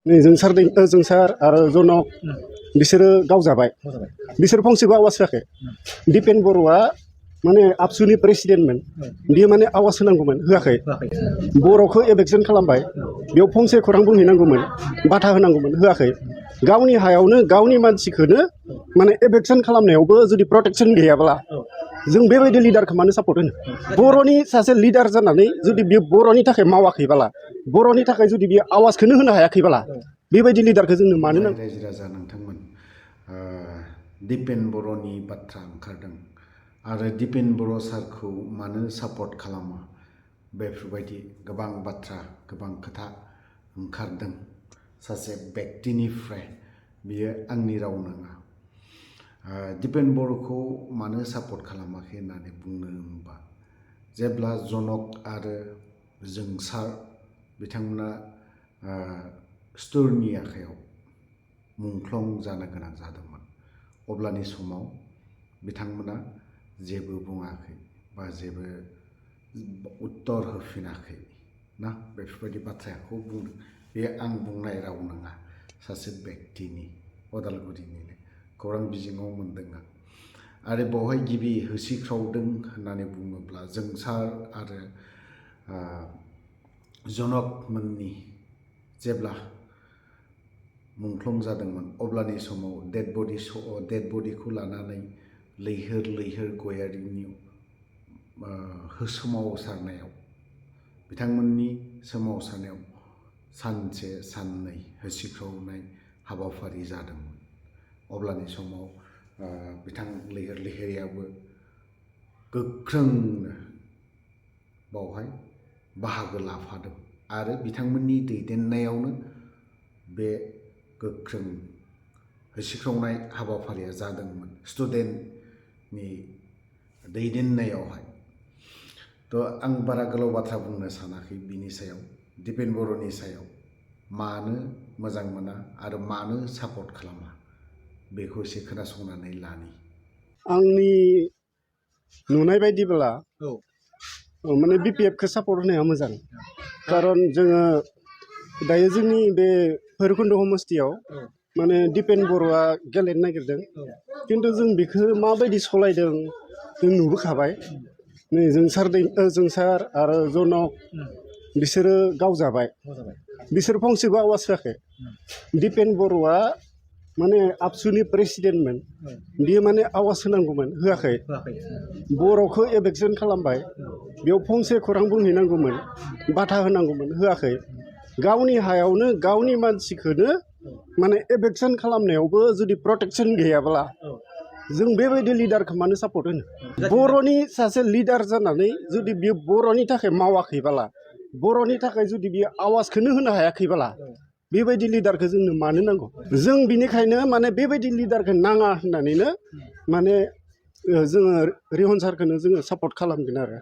नै जोंसार आरो जनक बिसोरो गावजाबाय बिसोर फंसेबो आवाज होआखै। दिपेन बर'आ माने आबसुनि प्रेसिडेन्टमोन, बियो माने आवाज होनांगौमोन, होआखै। बर'खौ एभेक्सन खालामबाय, बेयाव फंसे खौरां बुंहैनांगौमोन, बाथा होनांगौमन, होआखै। गावनि हायावनो गावनि मानसिखौनो माने एभेक्सन खालामनायावबो जुदि प्रटेक्सन गैयाब्ला जों बेबायदि लिडारखौ मानो सापर्ट होनो? बर'नि सासे लिडार जानानै जुदि बियो बर'नि थाखाय मावाखैबाला, बर'नि थाखाय जुदि बियो आवाजखौनो होनो हायाखैबाला बेबायदि लिडारखौ जोंनो मानो नांगौ? रायजो राजा नोंथांमोन, दिपेन बर'नि बाथ्रा ओंखारदों आरो दिपेन बर' सारखौ मानो सापर्ट खालामा, बेफोरबायदि गोबां बाथ्रा गोबां खोथा ओंखारदों सासे बेक्तिनिफ्राय। बियो आंनि राव नङा। दिपेन बर'खौ मानो सापर्ट खालामाखै होननानै बुंनो होनबा, जेब्ला जनक आरो जोंसार बिथांमोना सुथुरनि आखायाव मुंख्लं जानो गोनां जादोंमोन, अब्लानि समाव बिथांमोना जेबो बुङाखै बा जेबो उत्तर होफिनाखै ना, बेफोरबायदि बाथ्राखौ बुंदों। बे आं बुंनाय राव नङा, सासे बेक्तिनि, अदालगुरिनिनो खौरां बिजोङाव मोनदों आं। आरो बेवहाय गिबि होसिख्रावदों होननानै बुङोब्ला जोंसार आरो जनक मोननि जेब्ला मुंख्लं जादोंमोन, अब्लानि समाव डेड बडिखौ लानानै लैहोर लैहोर गयारिनि सोमावसारनायाव, बिथांमोननि सोमावसारनायाव सानसे साननै होसिख्रावनाय हाबाफारि जादोंमोन। अब्लानि समाव बिथां लैहोर लैहोरियाबो गोख्रोंनो बावहाय बाहागो लाफादों आरो बिथांमोननि दैदेननायावनो बे गोख्रों होसिख्रावनाय हाबाफारिया जादोंमोन, स्टुडेन्टनि दैदेननायावहाय। आं बारा गोलाव बाथ्रा बुंनो सानाखै बिनि सायाव, दिपेन बर'नि सायाव मानो मोजां मोना आरो मानो सापर्ट खालामा, बेखौ एसे खोनासंनानै लानि। आंनि नुनाय बायदिब्ला माने BPF खौ सापर्ट होनाया मोजां। खारन जोङो दायो जोंनि बे भैरबकुन्द समस्तियाव माने दिपेन बर'आ गेलेनो नागिरदों, खिन्थु जों बेखौ माबायदि सलायदों जों नुबोखाबाय। नै जोंसार आरो जनक बिसोरो गावजाबाय, बिसोर फंसेबो आवाज होआखै। दिपेन बर'आ माने आबसुनि प्रेसिडेन्टमोन, बियो माने आवाज होनांगौमन, होआखै। बर'खौ एभेक्सन खालामबाय, बेयाव फंसे खौरां बुंहैनांगौमन, बाथा होनांगौमन, होआखै। गावनि हायावनो गावनि मानसिखौनो माने एभेक्सन खालामनायावबो जुदि प्रटेक्सन गैयाब्ला जों बेबायदि लिडारखौ मानो सापर्ट होनो? बर'नि सासे लिडार जानानै जुदि बियो बर'नि थाखाय मावाखैबाला, बर'नि थाखाय जुदि बियो आवाजखौनो होनो हायाखैबाला बेबायदि लिडारखौ जोंनो मानो नांगौ? जों बिनिखायनो माने बेबायदि लिडारखौ नाङा होननानैनो माने जोङो रिहन सारखौनो जोङो सापर्ट खालामगोन आरो।